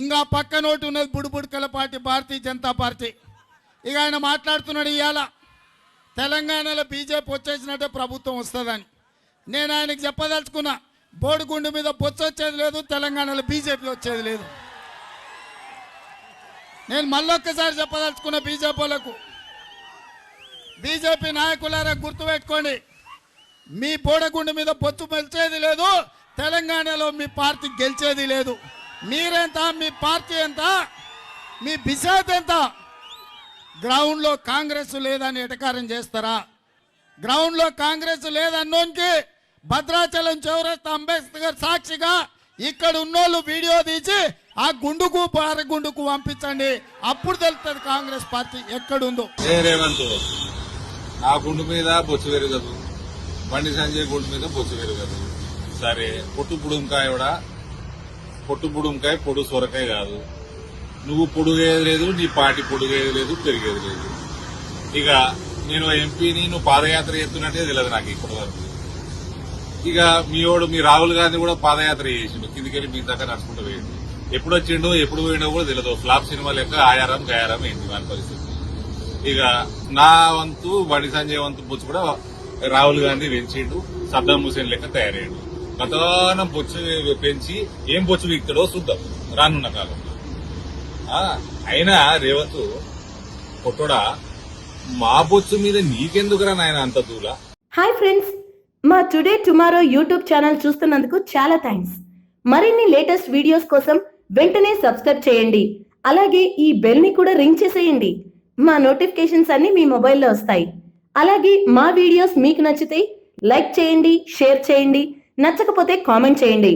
ఇంకా పక్కన ఒకటి ఉన్నది బుడుబుడుకల పార్టీ, భారతీయ జనతా పార్టీ. ఇక ఆయన మాట్లాడుతున్నాడు ఇవాళ తెలంగాణలో బీజేపీ వచ్చేసినట్టే ప్రభుత్వం వస్తుందని. నేను ఆయనకు చెప్పదలుచుకున్నా, బోడిగుండు మీద బొచ్చు వచ్చేది లేదు, తెలంగాణలో బీజేపీ వచ్చేది లేదు. నేను మళ్ళొక్కసారి చెప్పదలుచుకున్న బీజేపీలకు, బీజేపీ నాయకులారా గుర్తుపెట్టుకోండి, మీ బోడగుండు మీద బొచ్చు పెంచేది లేదు, తెలంగాణలో మీ పార్టీ గెలిచేది లేదు. మీరెంత, మీ పార్టీ ఎంత, మీ బిజాత్ ఎంత? గ్రౌండ్లో కాంగ్రెస్ లేదని ఎటకారం చేస్తారా? గ్రౌండ్లో కాంగ్రెస్ లేదన్నోనికి భద్రాచలం చౌరస్తా అంబేద్కర్ సాక్షిగా ఇక్కడ ఉన్నోళ్ళు వీడియో తీసి ఆ గుండుకు పారగుండుకు పంపించండి, అప్పుడు తెలుస్తుంది కాంగ్రెస్ పార్టీ ఎక్కడుందో. రేవంత్ ఆ గుండు మీద బొచ్చు పెరగదు, బండి సంజయ్ గుండు మీద బొచ్చు పెరగదు. సరే, పొట్టు బుడుంకాయ కూడా పొట్టు బుడుంకాయ పొడు సొరకాయ కాదు. నువ్వు పొడుగేది లేదు, నీ పార్టీ పొడుగేది లేదు, పెరిగేది లేదు. ఇక నేను ఎంపీని, నువ్వు పాదయాత్ర చేస్తున్నట్టే తెలియదు నాకు ఇప్పటి వరకు. ఇక మీ రాహుల్ గాంధీ కూడా పాదయాత్ర చేసిండు, కిందికెళ్ళి మీ దగ్గర నడుచుకుంటూ పోయిండు. ఎప్పుడు వచ్చిండో ఎప్పుడు పోయిండో కూడా తెలియదు. ఫ్లాప్ సినిమా లెక్క ఆయారం గయారం అయింది వాని పరిస్థితి. ఇక నా వంతు బండి సంజయ్ వంతు బొచ్చు కూడా రాహుల్ గాంధీ పెంచిండు, సద్దాం హుసేన్ లెక్క తయారయ్యాడు. గతానం బొచ్చు పెంచి ఏం బొచ్చు వీక్తాడో చూద్దాం రానున్న కాలంలో. అయినా రేవంత్ పొట్టోడా, మా బొచ్చు మీద నీకెందుకురా నాయన అంత దూల. హాయ్ ఫ్రెండ్స్, మా టుడే టుమారో యూట్యూబ్ ఛానల్ చూస్తున్నందుకు చాలా థ్యాంక్స్. మరిన్ని లేటెస్ట్ వీడియోస్ కోసం వెంటనే సబ్స్క్రైబ్ చేయండి. అలాగే ఈ బెల్ ని కూడా రింగ్ చేసేయండి. మా నోటిఫికేషన్స్ అన్ని మీ మొబైల్లో వస్తాయి. అలాగే మా వీడియోస్ మీకు నచ్చితే లైక్ చేయండి, షేర్ చేయండి, నచ్చకపోతే కామెంట్ చేయండి.